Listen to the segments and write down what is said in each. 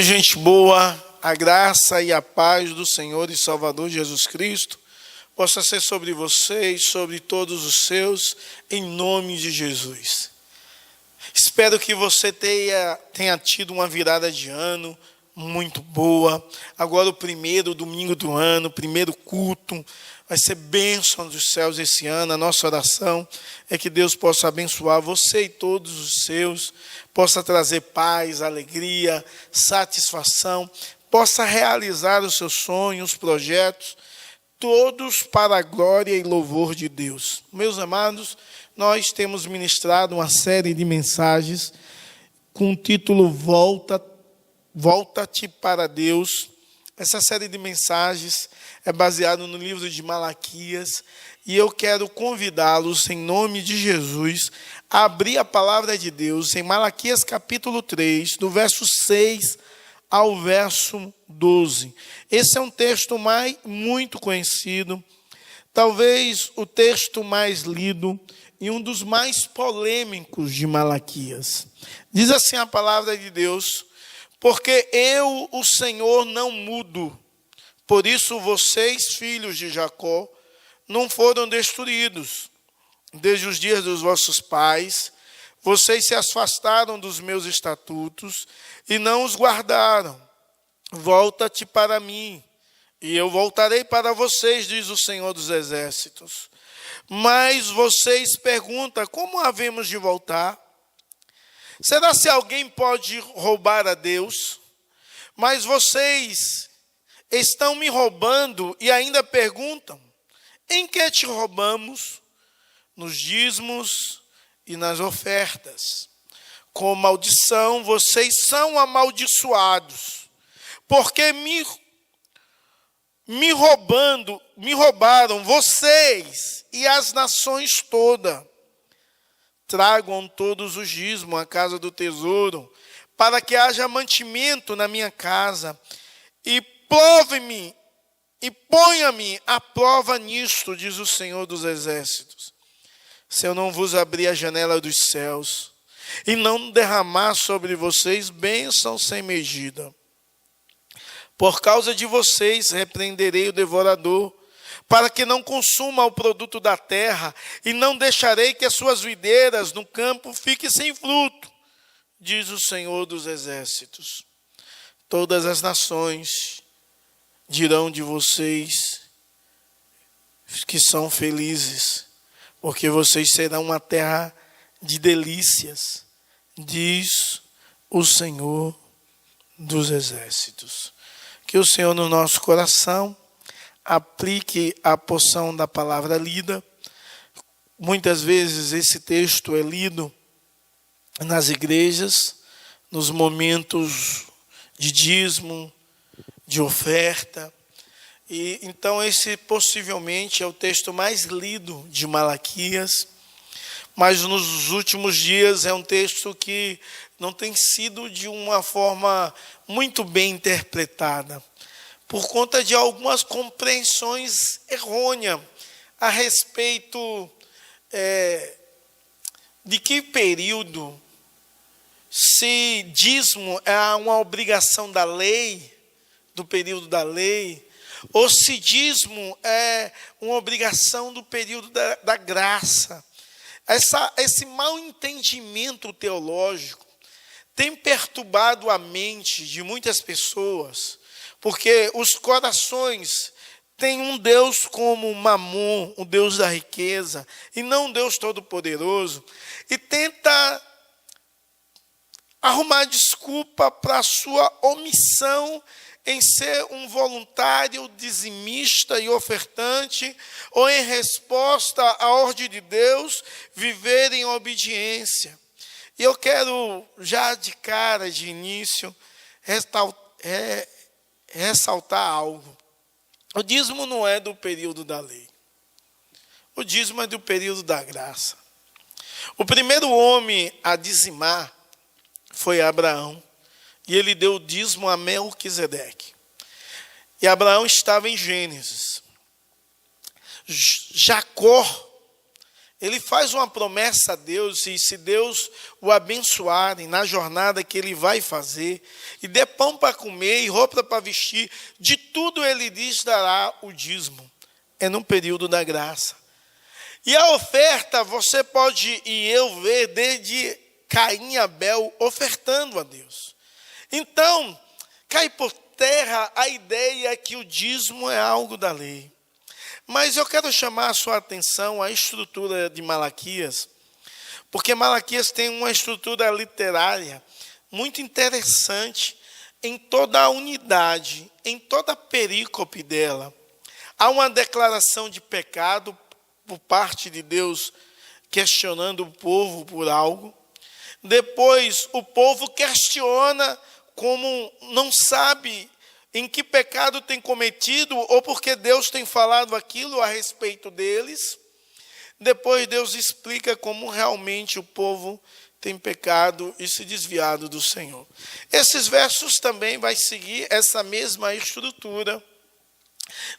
Oi, gente boa, a graça e a paz do Senhor e Salvador Jesus Cristo possa ser sobre vocês, sobre todos os seus, em nome de Jesus. Espero que você tenha tido uma virada de ano muito boa. Agora o primeiro domingo do ano, o primeiro culto, vai ser bênção dos céus esse ano. A nossa oração é que Deus possa abençoar você e todos os seus, possa trazer paz, alegria, satisfação, possa realizar os seus sonhos, projetos, todos para a glória e louvor de Deus. Meus amados, nós temos ministrado uma série de mensagens com o título Volta-te para Deus. Essa série de mensagens é baseada no livro de Malaquias e eu quero convidá-los, em nome de Jesus, a abrir a palavra de Deus em Malaquias capítulo 3, do verso 6 ao verso 12. Esse é um texto muito conhecido, talvez o texto mais lido e um dos mais polêmicos de Malaquias. Diz assim a palavra de Deus: porque eu, o Senhor, não mudo, por isso vocês, filhos de Jacó, não foram destruídos. Desde os dias dos vossos pais, vocês se afastaram dos meus estatutos e não os guardaram. Volta-te para mim, e eu voltarei para vocês, diz o Senhor dos Exércitos. Mas vocês perguntam, como havemos de voltar? Será se alguém pode roubar a Deus? Mas vocês estão me roubando e ainda perguntam, em que te roubamos? Nos dízimos e nas ofertas. Com maldição vocês são amaldiçoados, porque me roubaram vocês e as nações todas. Tragam todos os dízimos à casa do tesouro, para que haja mantimento na minha casa, e prove-me e ponha-me à prova nisto, diz o Senhor dos Exércitos. Se eu não vos abrir a janela dos céus, e não derramar sobre vocês bênção sem medida. Por causa de vocês repreenderei o devorador, para que não consuma o produto da terra, e não deixarei que as suas videiras no campo fiquem sem fruto, diz o Senhor dos Exércitos. Todas as nações dirão de vocês que são felizes, porque vocês serão uma terra de delícias, diz o Senhor dos Exércitos. Que o Senhor no nosso coração aplique a porção da palavra lida. Muitas vezes esse texto é lido nas igrejas, nos momentos de dízimo, de oferta. E então esse possivelmente é o texto mais lido de Malaquias, mas nos últimos dias é um texto que não tem sido de uma forma muito bem interpretada, por conta de algumas compreensões errôneas a respeito de que período, se dízimo é uma obrigação da lei, do período da lei, ou se dízimo é uma obrigação do período da graça. Esse mal entendimento teológico tem perturbado a mente de muitas pessoas, porque os corações têm um Deus como Mamon, o Deus da riqueza, e não um Deus todo-poderoso, e tenta arrumar desculpa para a sua omissão em ser um voluntário dizimista e ofertante, ou em resposta à ordem de Deus, viver em obediência. E eu quero, já de cara, de início, ressaltar algo. O dízimo não é do período da lei. O dízimo é do período da graça. O primeiro homem a dizimar foi Abraão. E ele deu o dízimo a Melquisedeque. E Abraão estava em Gênesis. Jacó, ele faz uma promessa a Deus, e se Deus o abençoarem na jornada que ele vai fazer, e der pão para comer e roupa para vestir, de tudo ele diz dará o dízimo. É num período da graça. E a oferta, você pode e eu ver desde Caim e Abel ofertando a Deus. Então, cai por terra a ideia que o dízimo é algo da lei. Mas eu quero chamar a sua atenção à estrutura de Malaquias, porque Malaquias tem uma estrutura literária muito interessante em toda a unidade, em toda a perícope dela. Há uma declaração de pecado por parte de Deus, questionando o povo por algo. Depois, o povo questiona como não sabe em que pecado tem cometido, ou porque Deus tem falado aquilo a respeito deles. Depois Deus explica como realmente o povo tem pecado e se desviado do Senhor. Esses versos também vai seguir essa mesma estrutura.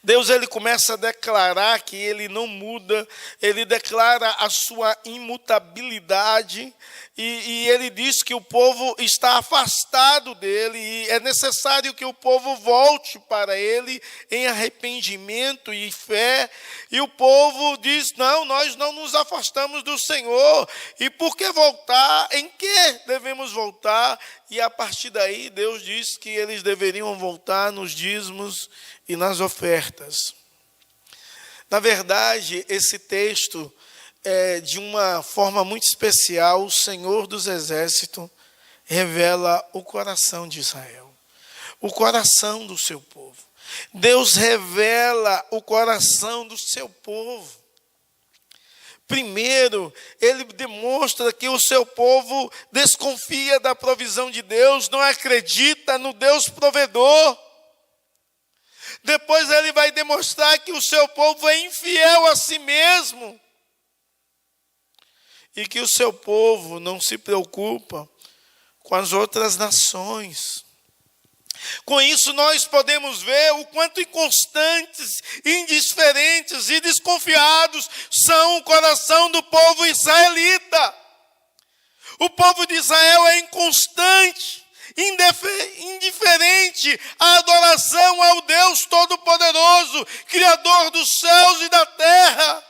Deus ele começa a declarar que ele não muda, ele declara a sua imutabilidade, e ele diz que o povo está afastado dele, e é necessário que o povo volte para ele em arrependimento e fé. E o povo diz: não, nós não nos afastamos do Senhor. E por que voltar? Em que devemos voltar? E a partir daí Deus diz que eles deveriam voltar nos dízimos e nas ofertas. Na verdade, esse texto de uma forma muito especial, o Senhor dos Exércitos revela o coração de Israel, o coração do seu povo. Deus revela o coração do seu povo. Primeiro, ele demonstra que o seu povo desconfia da provisão de Deus, não acredita no Deus provedor. Depois ele vai demonstrar que o seu povo é infiel a si mesmo. E que o seu povo não se preocupa com as outras nações. Com isso nós podemos ver o quanto inconstantes, indiferentes e desconfiados são o coração do povo israelita. O povo de Israel é inconstante, indiferente à adoração ao Deus Todo-Poderoso, Criador dos céus e da terra.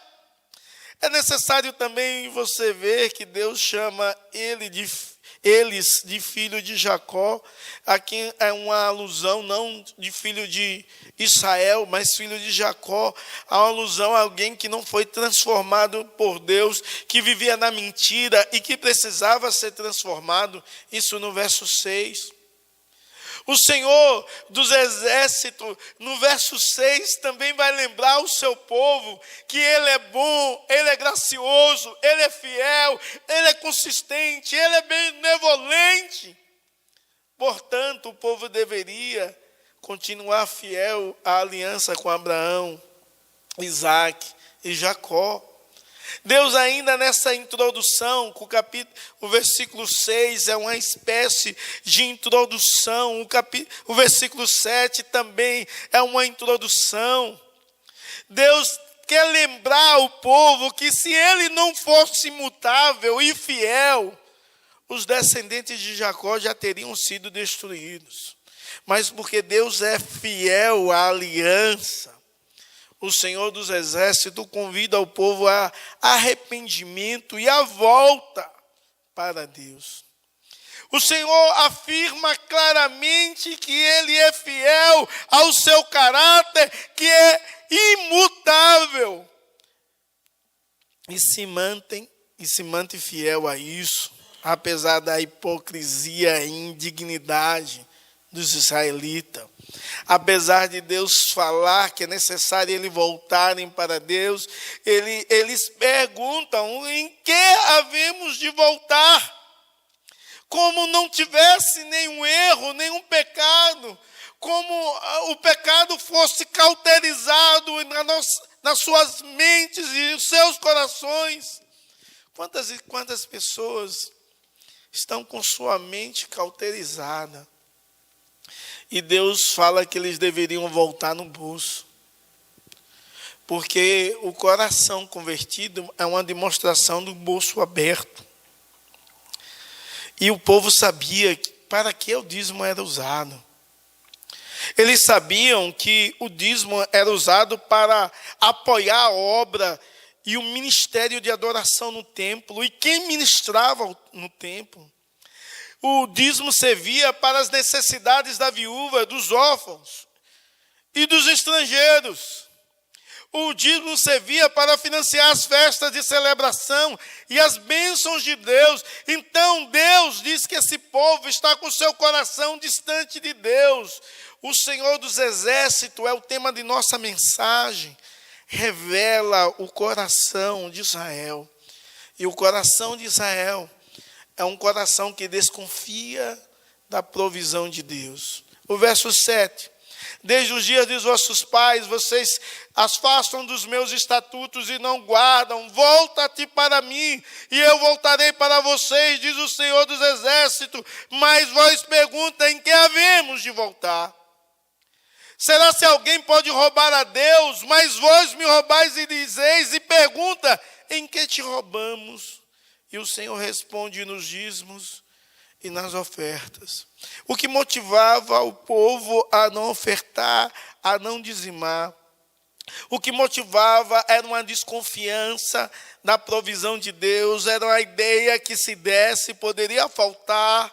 É necessário também você ver que Deus chama eles de filho de Jacó. Aqui é uma alusão não de filho de Israel, mas filho de Jacó. Há uma alusão a alguém que não foi transformado por Deus, que vivia na mentira e que precisava ser transformado. Isso no verso 6. O Senhor dos Exércitos, no verso 6, também vai lembrar o seu povo que Ele é bom, Ele é gracioso, Ele é fiel, Ele é consistente, Ele é benevolente. Portanto, o povo deveria continuar fiel à aliança com Abraão, Isaac e Jacó. Deus ainda nessa introdução, o versículo 6 é uma espécie de introdução, o versículo 7 também é uma introdução. Deus quer lembrar o povo que se ele não fosse imutável e fiel, os descendentes de Jacó já teriam sido destruídos. Mas porque Deus é fiel à aliança, o Senhor dos Exércitos convida o povo a arrependimento e a volta para Deus. O Senhor afirma claramente que Ele é fiel ao seu caráter, que é imutável. E se mantém fiel a isso, apesar da hipocrisia e indignidade dos israelitas. Apesar de Deus falar que é necessário eles voltarem para Deus, eles perguntam: em que havemos de voltar? Como não tivesse nenhum erro, nenhum pecado, como o pecado fosse cauterizado nas suas mentes e nos seus corações. Quantas e quantas pessoas estão com sua mente cauterizada? E Deus fala que eles deveriam voltar no bolso. Porque o coração convertido é uma demonstração do bolso aberto. E o povo sabia para que o dízimo era usado. Eles sabiam que o dízimo era usado para apoiar a obra e o ministério de adoração no templo. E quem ministrava no templo? O dízimo servia para as necessidades da viúva, dos órfãos e dos estrangeiros. O dízimo servia para financiar as festas de celebração e as bênçãos de Deus. Então Deus diz que esse povo está com o seu coração distante de Deus. O Senhor dos Exércitos é o tema de nossa mensagem. Revela o coração de Israel. E o coração de Israel é um coração que desconfia da provisão de Deus. O verso 7. Desde os dias dos vossos pais, vocês afastam dos meus estatutos e não guardam. Volta-te para mim, e eu voltarei para vocês, diz o Senhor dos Exércitos. Mas vós perguntam, em que havemos de voltar? Será se alguém pode roubar a Deus? Mas vós me roubais e dizeis, e pergunta, em que te roubamos? E o Senhor responde nos dízimos e nas ofertas. O que motivava o povo a não ofertar, a não dizimar, o que motivava era uma desconfiança da provisão de Deus, era uma ideia que se desse poderia faltar.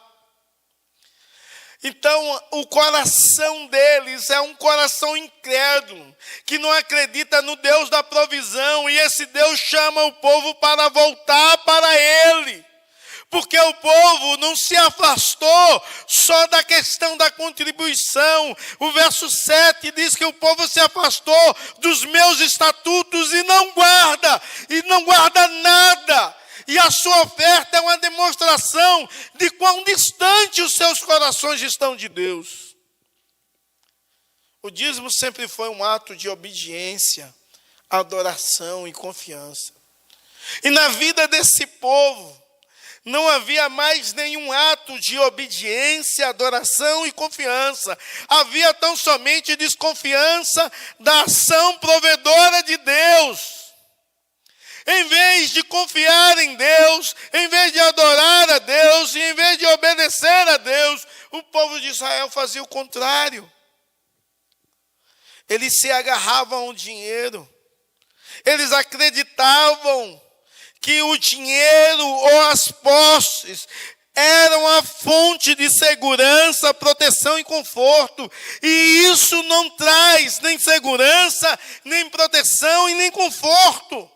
Então, o coração deles é um coração incrédulo, que não acredita no Deus da provisão, e esse Deus chama o povo para voltar para Ele. Porque o povo não se afastou só da questão da contribuição. O verso 7 diz que o povo se afastou dos meus estatutos e não guarda nada. E a sua oferta é uma demonstração de quão distante os seus corações estão de Deus. O dízimo sempre foi um ato de obediência, adoração e confiança. E na vida desse povo, não havia mais nenhum ato de obediência, adoração e confiança. Havia tão somente desconfiança da ação provedora de Deus. Em vez de confiar em Deus, em vez de adorar a Deus e em vez de obedecer a Deus, o povo de Israel fazia o contrário. Eles se agarravam ao dinheiro. Eles acreditavam que o dinheiro ou as posses eram a fonte de segurança, proteção e conforto. E isso não traz nem segurança, nem proteção e nem conforto.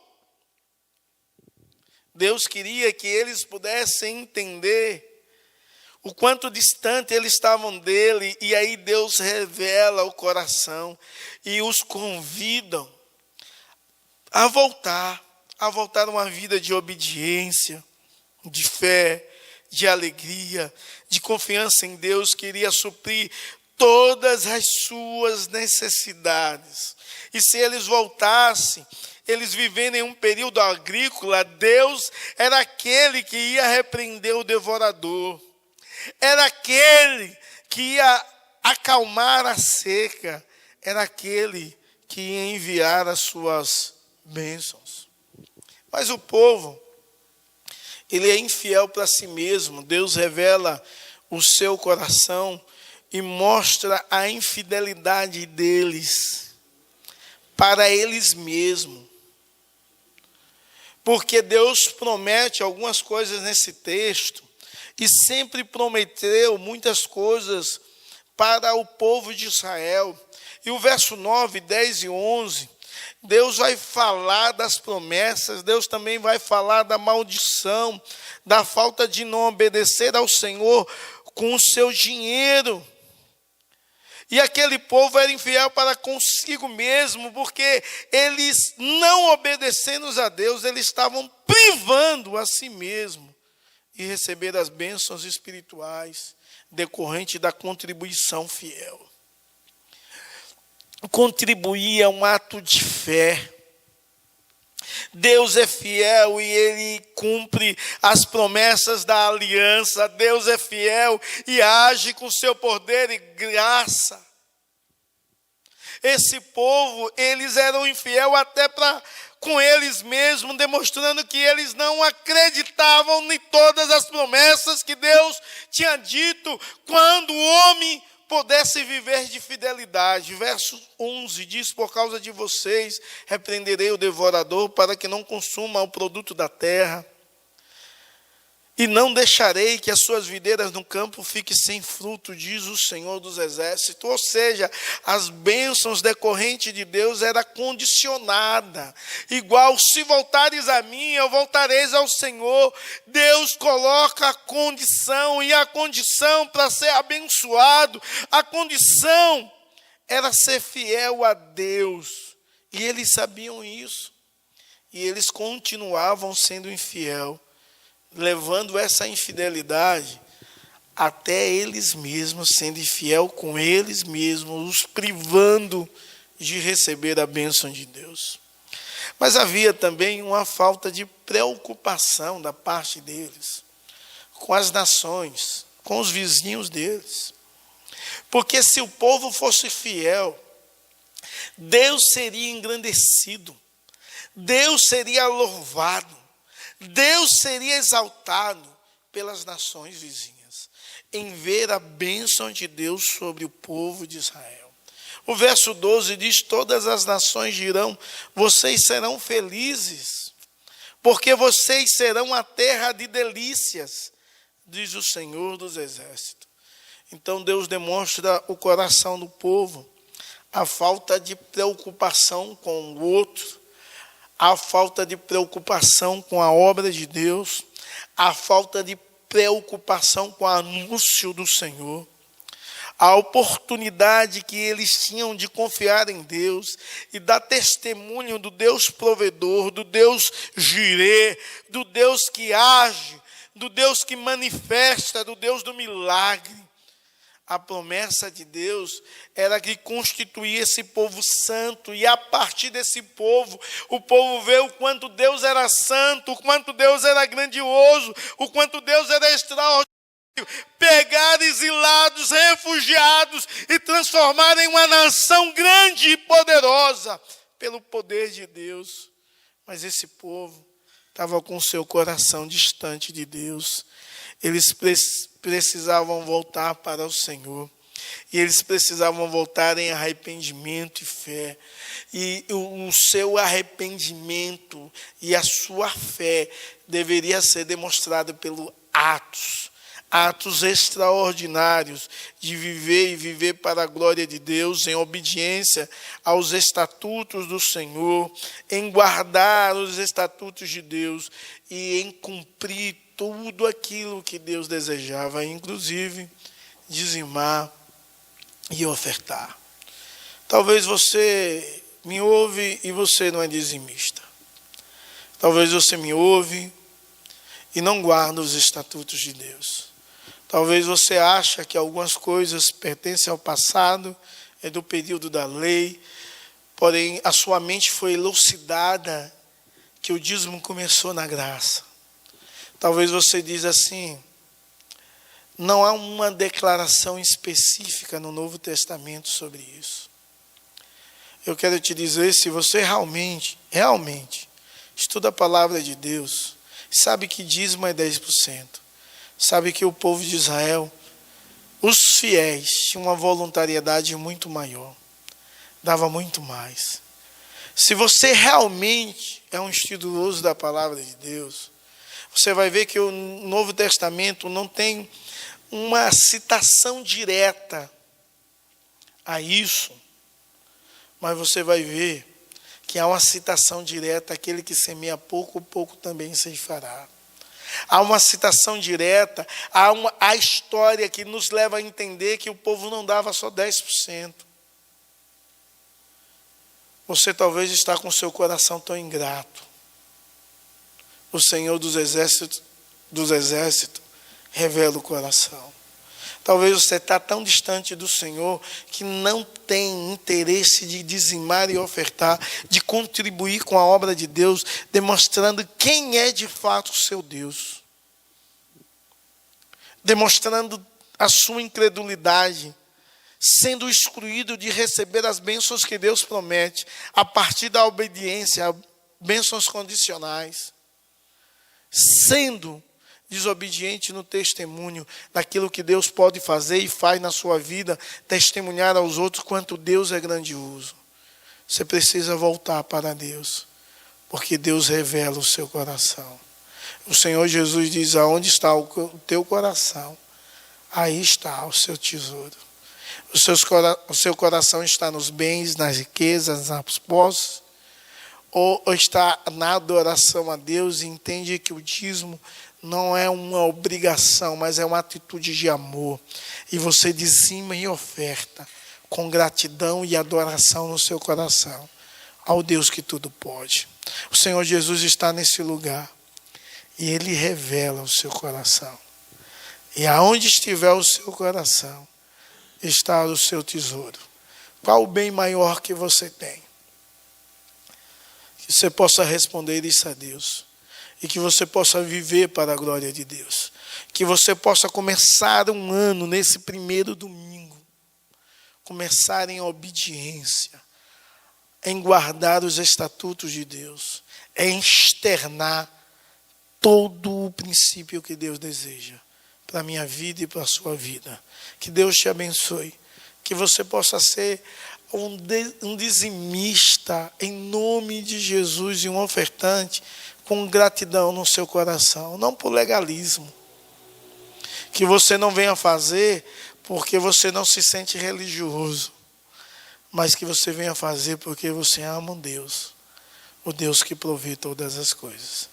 Deus queria que eles pudessem entender o quanto distante eles estavam dele. E aí Deus revela o coração e os convidam a voltar a uma vida de obediência, de fé, de alegria, de confiança em Deus, que iria suprir todas as suas necessidades. E se eles voltassem, eles vivendo em um período agrícola, Deus era aquele que ia repreender o devorador, era aquele que ia acalmar a seca, era aquele que ia enviar as suas bênçãos. Mas o povo, ele é infiel para si mesmo. Deus revela o seu coração e mostra a infidelidade deles para eles mesmos. Porque Deus promete algumas coisas nesse texto e sempre prometeu muitas coisas para o povo de Israel. E o verso 9, 10 e 11... Deus vai falar das promessas, Deus também vai falar da maldição, da falta de não obedecer ao Senhor com o seu dinheiro. E aquele povo era infiel para consigo mesmo, porque eles, não obedecendo a Deus, eles estavam privando a si mesmo de receber as bênçãos espirituais decorrente da contribuição fiel. Contribuir é um ato de fé. Deus é fiel e Ele cumpre as promessas da aliança. Deus é fiel e age com seu poder e graça. esse povo, eles eram infiéis até com eles mesmos, demonstrando que eles não acreditavam em todas as promessas que Deus tinha dito quando o homem pudesse viver de fidelidade. Verso 11 diz: por causa de vocês repreenderei o devorador, para que não consuma o produto da terra, e não deixarei que as suas videiras no campo fiquem sem fruto, diz o Senhor dos Exércitos. Ou seja, as bênçãos decorrentes de Deus era condicionada. Igual, se voltares a mim, eu voltareis ao Senhor. Deus coloca a condição, e a condição para ser abençoado, a condição era ser fiel a Deus. E eles sabiam isso. E eles continuavam sendo infiel, levando essa infidelidade até eles mesmos, sendo infiel com eles mesmos, os privando de receber a bênção de Deus. Mas havia também uma falta de preocupação da parte deles com as nações, com os vizinhos deles. Porque se o povo fosse fiel, Deus seria engrandecido, Deus seria louvado, Deus seria exaltado pelas nações vizinhas, em ver a bênção de Deus sobre o povo de Israel. O verso 12 diz: todas as nações dirão, vocês serão felizes, porque vocês serão a terra de delícias, diz o Senhor dos Exércitos. Então Deus demonstra o coração do povo, a falta de preocupação com o outro, a falta de preocupação com a obra de Deus, a falta de preocupação com o anúncio do Senhor, a oportunidade que eles tinham de confiar em Deus e dar testemunho do Deus provedor, do Deus Jirê, do Deus que age, do Deus que manifesta, do Deus do milagre. A promessa de Deus era que constituía esse povo santo, e a partir desse povo, o povo vê o quanto Deus era santo, o quanto Deus era grandioso, o quanto Deus era extraordinário. Pegar exilados, refugiados e transformar em uma nação grande e poderosa pelo poder de Deus. Mas esse povo estava com seu coração distante de Deus. Eles precisavam voltar para o Senhor. E eles precisavam voltar em arrependimento e fé. E o seu arrependimento e a sua fé deveria ser demonstrado pelo atos extraordinários de viver e viver para a glória de Deus, em obediência aos estatutos do Senhor, em guardar os estatutos de Deus e em cumprir tudo aquilo que Deus desejava, inclusive dizimar e ofertar. Talvez você me ouve e você não é dizimista. Talvez você me ouve e não guarda os estatutos de Deus. Talvez você ache que algumas coisas pertencem ao passado, é do período da lei, porém a sua mente foi elucidada que o dízimo começou na graça. Talvez você diz assim: não há uma declaração específica no Novo Testamento sobre isso. Eu quero te dizer, se você realmente estuda a palavra de Deus, sabe que dízimo é 10%, sabe que o povo de Israel, os fiéis, tinham uma voluntariedade muito maior, dava muito mais. Se você realmente é um estudioso da palavra de Deus, você vai ver que o Novo Testamento não tem uma citação direta a isso, mas você vai ver que há uma citação direta: aquele que semeia pouco, pouco também ceifará. Há uma citação direta, há a história que nos leva a entender que o povo não dava só 10%. Você talvez está com seu coração tão ingrato. O Senhor dos exércitos revela o coração. Talvez você está tão distante do Senhor que não tem interesse de dizimar e ofertar, de contribuir com a obra de Deus, demonstrando quem é de fato o seu Deus. Demonstrando a sua incredulidade, sendo excluído de receber as bênçãos que Deus promete, a partir da obediência, bênçãos condicionais, sendo desobediente no testemunho daquilo que Deus pode fazer e faz na sua vida, testemunhar aos outros quanto Deus é grandioso. Você precisa voltar para Deus, porque Deus revela o seu coração. O Senhor Jesus diz: aonde está o teu coração, aí está o seu tesouro. O seu coração está nos bens, nas riquezas, nas posses, ou está na adoração a Deus e entende que o dízimo não é uma obrigação, mas é uma atitude de amor. E você dizima e oferta com gratidão e adoração no seu coração ao Deus que tudo pode. O Senhor Jesus está nesse lugar e Ele revela o seu coração. E aonde estiver o seu coração, está o seu tesouro. Qual o bem maior que você tem? Que você possa responder isso a Deus. E que você possa viver para a glória de Deus. Que você possa começar um ano nesse primeiro domingo. Começar em obediência. Em guardar os estatutos de Deus. Em externar todo o princípio que Deus deseja para a minha vida e para a sua vida. Que Deus te abençoe. Que você possa ser um dizimista em nome de Jesus e um ofertante com gratidão no seu coração, não por legalismo. Que você não venha fazer porque você não se sente religioso, mas que você venha fazer porque você ama um Deus, o Deus que provê todas as coisas.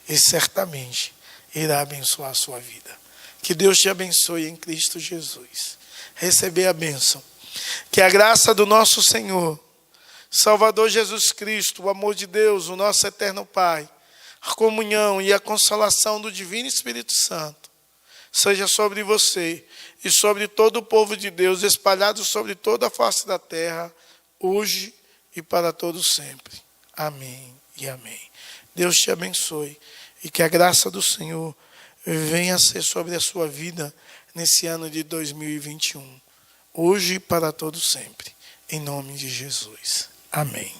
E certamente irá abençoar a sua vida. Que Deus te abençoe em Cristo Jesus. Receber a bênção. Que a graça do nosso Senhor, Salvador Jesus Cristo, o amor de Deus, o nosso eterno Pai, a comunhão e a consolação do Divino Espírito Santo, seja sobre você e sobre todo o povo de Deus, espalhado sobre toda a face da terra, hoje e para todos sempre. Amém e amém. Deus te abençoe e que a graça do Senhor venha a ser sobre a sua vida nesse ano de 2021. Hoje e para todos sempre. Em nome de Jesus. Amém.